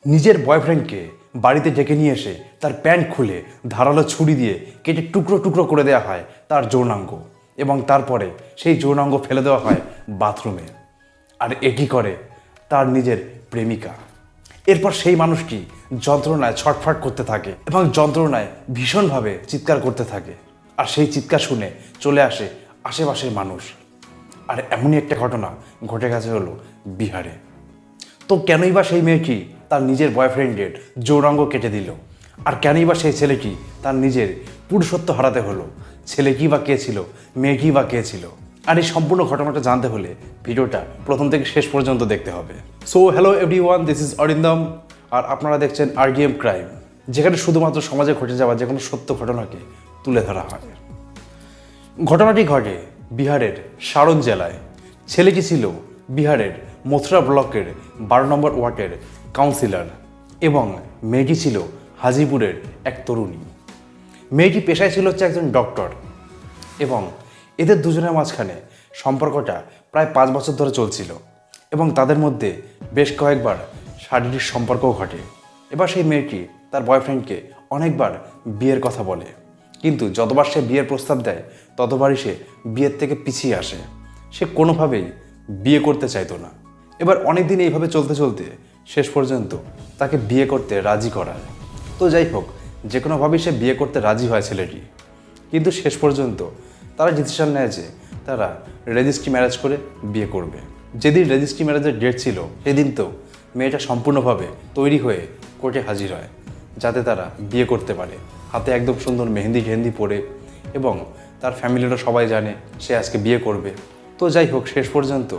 নিজের বয়ফ্রেন্ডকে বাড়িতে ডেকে নিয়ে এসে তার প্যান্ট খুলে ধারালো ছুরি দিয়ে কেটে টুকরো টুকরো করে দেওয়া হয় তার যৌনাঙ্গ, এবং তারপরে সেই যৌনাঙ্গ ফেলে দেওয়া হয় বাথরুমে। আর এটি করে তার নিজের প্রেমিকা। এরপর সেই মানুষটি যন্ত্রণায় ছটফট করতে থাকে এবং যন্ত্রণায় ভীষণভাবে চিৎকার করতে থাকে। আর সেই চিৎকার শুনে চলে আসে আশেপাশের মানুষ। আর এমনই একটা ঘটনা ঘটে গেছে হলো বিহারে। তো কেনই বা সেই মেয়েটি তার নিজের বয়ফ্রেন্ডের যৌনাঙ্গ কেটে দিল? আর কেনই বা সেই ছেলেটি তার নিজের পুরুষত্ব হারাতে হলো? ছেলেটি বা কে ছিল, মেয়েটি বা কে ছিল? আর এই সম্পূর্ণ ঘটনাটা জানতে হলে ভিডিওটা প্রথম থেকে শেষ পর্যন্ত দেখতে হবে। So hello everyone, this is Arindam, আর আপনারা দেখছেন আরডিএম ক্রাইম, যেখানে শুধুমাত্র সমাজে ঘটে যাওয়া যে কোনো সত্য ঘটনাকে তুলে ধরা হয়। ঘটনাটি ঘটে বিহারের সারন জেলায়। ছেলেটি ছিল বিহারের মথুরা ব্লকের 12 নম্বর ওয়ার্ডের কাউন্সিলর এবং মেয়েটি ছিল হাজিপুরের এক তরুণী। মেয়েটি পেশায় ছিল হচ্ছে একজন ডক্টর, এবং এদের দুজনের মাঝখানে সম্পর্কটা প্রায় 5 বছর ধরে চলছিল এবং তাদের মধ্যে বেশ কয়েকবার শারীরিক সম্পর্কও ঘটে। এবার সেই মেয়েটি তার বয়ফ্রেন্ডকে অনেকবার বিয়ের কথা বলে, কিন্তু যতবার সে বিয়ের প্রস্তাব দেয় ততবারই সে বিয়ের থেকে পিছিয়ে আসে। সে কোনোভাবেই বিয়ে করতে চাইতো না। এবার অনেক দিন এইভাবে চলতে চলতে শেষ পর্যন্ত তাকে বিয়ে করতে রাজি করায়। তো যাই হোক, যে কোনোভাবেই সে বিয়ে করতে রাজি হয় ছেলেটি, কিন্তু শেষ পর্যন্ত তারা ডিসিশন নেয় যে তারা রেজিস্ট্রি ম্যারেজ করে বিয়ে করবে। যেদিন রেজিস্ট্রি ম্যারেজের ডেট ছিল সেদিন তো মেয়েটা সম্পূর্ণভাবে তৈরি হয়ে কোর্টে হাজির হয়, যাতে তারা বিয়ে করতে পারে। হাতে একদম সুন্দর মেহেন্দি ঘেন্দি পরে, এবং তার ফ্যামিলিরও সবাই জানে সে আজকে বিয়ে করবে। তো যাই হোক, শেষ পর্যন্ত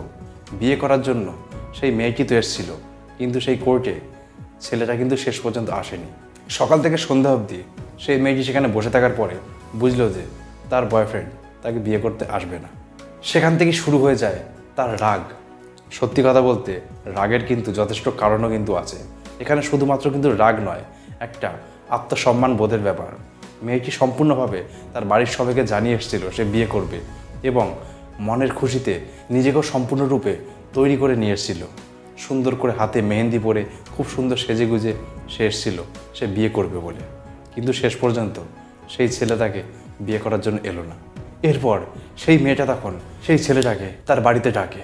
বিয়ে করার জন্য সেই মেয়েটি তো এসেছিল, কিন্তু সেই কোর্টে ছেলেটা কিন্তু শেষ পর্যন্ত আসেনি। সকাল থেকে সন্ধ্যা অবধি সেই মেয়েটি সেখানে বসে থাকার পরে বুঝলো যে তার বয়ফ্রেন্ড তাকে বিয়ে করতে আসবে না। সেখান থেকে শুরু হয়ে যায় তার রাগ। সত্যি কথা বলতে রাগের কিন্তু যথেষ্ট কারণও কিন্তু আছে এখানে। শুধুমাত্র কিন্তু রাগ নয়, একটা আত্মসম্মান বোধের ব্যাপার। মেয়েটি সম্পূর্ণভাবে তার বাড়ির সবাইকে জানিয়ে এসেছিল সে বিয়ে করবে, এবং মনের খুশিতে নিজেকেও সম্পূর্ণরূপে তৈরি করে নিয়ে এসেছিল। সুন্দর করে হাতে মেহেন্দি পরে খুব সুন্দর সেজেগুজে সে এসেছিল সে বিয়ে করবে বলে, কিন্তু শেষ পর্যন্ত সেই ছেলে তাকে বিয়ে করার জন্য এলো না। এরপর সেই মেয়েটা তখন সেই ছেলেটাকে তার বাড়িতে ডাকে।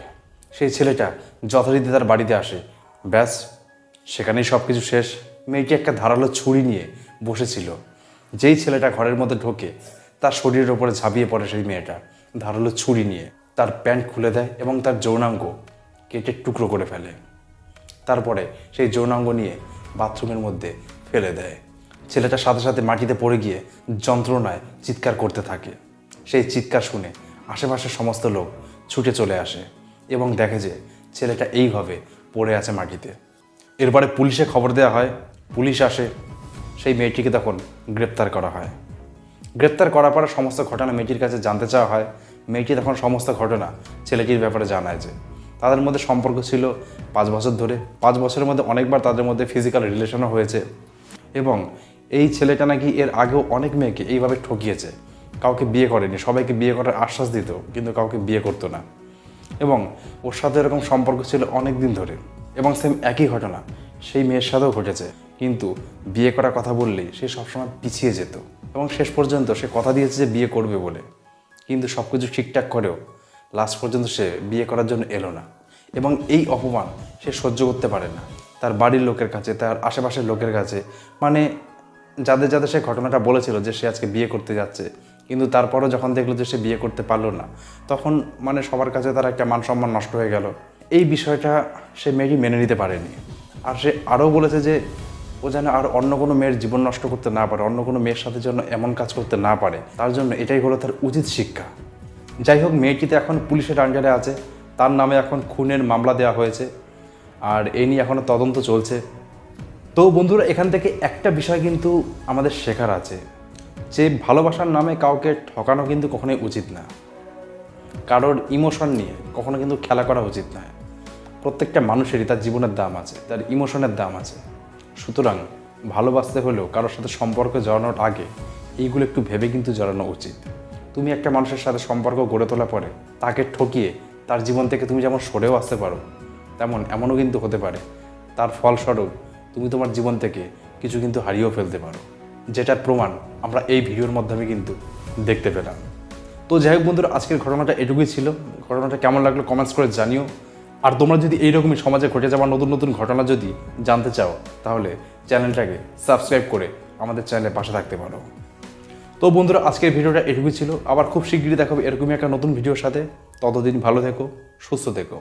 সেই ছেলেটা যথারীতি তার বাড়িতে আসে। ব্যাস, সেখানেই সব কিছু শেষ। মেয়েটি একটা ধারালো ছুরি নিয়ে বসেছিল। যেই ছেলেটা ঘরের মধ্যে ঢোকে তার শরীরের ওপরে ঝাঁপিয়ে পড়ে সেই মেয়েটা ধারালো ছুরি নিয়ে তার প্যান্ট খুলে দেয় এবং তার যৌনাঙ্গ কেটে টুকরো করে ফেলে। তারপরে সেই যৌনাঙ্গ নিয়ে বাথরুমের মধ্যে ফেলে দেয়। ছেলেটা সাথে সাথে মাটিতে পড়ে গিয়ে যন্ত্রণায় চিৎকার করতে থাকে। সেই চিৎকার শুনে আশেপাশের সমস্ত লোক ছুটে চলে আসে এবং দেখে যে ছেলেটা এইভাবে পড়ে আছে মাটিতে। এরপরে পুলিশে খবর দেওয়া হয়। পুলিশ আসে, সেই মেয়েটিকে তখন গ্রেপ্তার করা হয়। গ্রেপ্তার করার পরে সমস্ত ঘটনা মেয়েটির কাছে জানতে চাওয়া হয়। মেয়েটি তখন সমস্ত ঘটনা ছেলেটির ব্যাপারে জানায় যে তাদের মধ্যে সম্পর্ক ছিল 5 বছর ধরে। 5 বছরের মধ্যে অনেকবার তাদের মধ্যে ফিজিক্যাল রিলেশনও হয়েছে, এবং এই ছেলেটা নাকি এর আগেও অনেক মেয়েকে এইভাবে ঠকিয়েছে। কাউকে বিয়ে করেনি, সবাইকে বিয়ে করার আশ্বাস দিত, কিন্তু কাউকে বিয়ে করতো না। এবং ওর সাথে এরকম সম্পর্ক ছিল অনেক দিন ধরে, এবং সেম একই ঘটনা সেই মেয়ের সাথেও ঘটেছে। কিন্তু বিয়ে করার কথা বললেই সে সবসময় পিছিয়ে যেত, এবং শেষ পর্যন্ত সে কথা দিয়েছে যে বিয়ে করবে বলে, কিন্তু সব কিছু ঠিকঠাক করেও লাস্ট পর্যন্ত সে বিয়ে করার জন্য এলো না। এবং এই অপমান সে সহ্য করতে পারে না তার বাড়ির লোকের কাছে, তার আশেপাশের লোকের কাছে, মানে যাদের যাদের সে ঘটনাটা বলেছিল যে সে আজকে বিয়ে করতে যাচ্ছে, কিন্তু তারপরও যখন দেখলো যে সে বিয়ে করতে পারলো না, তখন মানে সবার কাছে তার একটা মান সম্মান নষ্ট হয়ে গেল। এই বিষয়টা সে মেয়েটি মেনে নিতে পারেনি। আর সে আরও বলেছে যে ও যেন আর অন্য কোনো মেয়ের জীবন নষ্ট করতে না পারে, অন্য কোনো মেয়ের সাথে যেন এমন কাজ করতে না পারে, তার জন্য এটাই হলো তার উচিত শিক্ষা। যাই হোক, মেয়েটিতে এখন পুলিশের আন্ডারে আছে। তার নামে এখন খুনের মামলা দেওয়া হয়েছে, আর এই নিয়ে এখনও তদন্ত চলছে। তো বন্ধুরা, এখান থেকে একটা বিষয় কিন্তু আমাদের শেখার আছে, যে ভালোবাসার নামে কাউকে ঠকানো কিন্তু কখনোই উচিত না। কারোর ইমোশন নিয়ে কখনো কিন্তু খেলা করা উচিত নয়। প্রত্যেকটা মানুষেরই তার জীবনের দাম আছে, তার ইমোশনের দাম আছে। সুতরাং ভালোবাসতে হলেও কারোর সাথে সম্পর্কে জড়ানোর আগে এইগুলো একটু ভেবে কিন্তু জড়ানো উচিত। তুমি একটা মানুষের সাথে সম্পর্ক গড়ে তোলার পরে তাকে ঠকিয়ে তার জীবন থেকে তুমি যেমন সরেও আসতে পারো, তেমন এমনও কিন্তু হতে পারে তার ফলস্বরূপ তুমি তোমার জীবন থেকে কিছু কিন্তু হারিয়েও ফেলতে পারো, যেটার প্রমাণ আমরা এই ভিডিওর মাধ্যমে কিন্তু দেখতে পেলাম। তো যাই হোক বন্ধুরা, আজকের ঘটনাটা এটুকুই ছিল। ঘটনাটা কেমন লাগলো কমেন্টস করে জানিও। আর তোমরা যদি এইরকমই সমাজে ঘটে যাওয়া নতুন নতুন ঘটনা যদি জানতে চাও, তাহলে চ্যানেলটাকে সাবস্ক্রাইব করে আমাদের চ্যানেলের পাশে থাকতে পারো। তো বন্ধুরা, আজকের ভিডিওটা এটুকুই ছিল। আবার খুব শিগগিরই দেখাবো এরকমই একটা নতুন ভিডিওর সাথে। ততদিন ভালো থেকো, সুস্থ থেকো।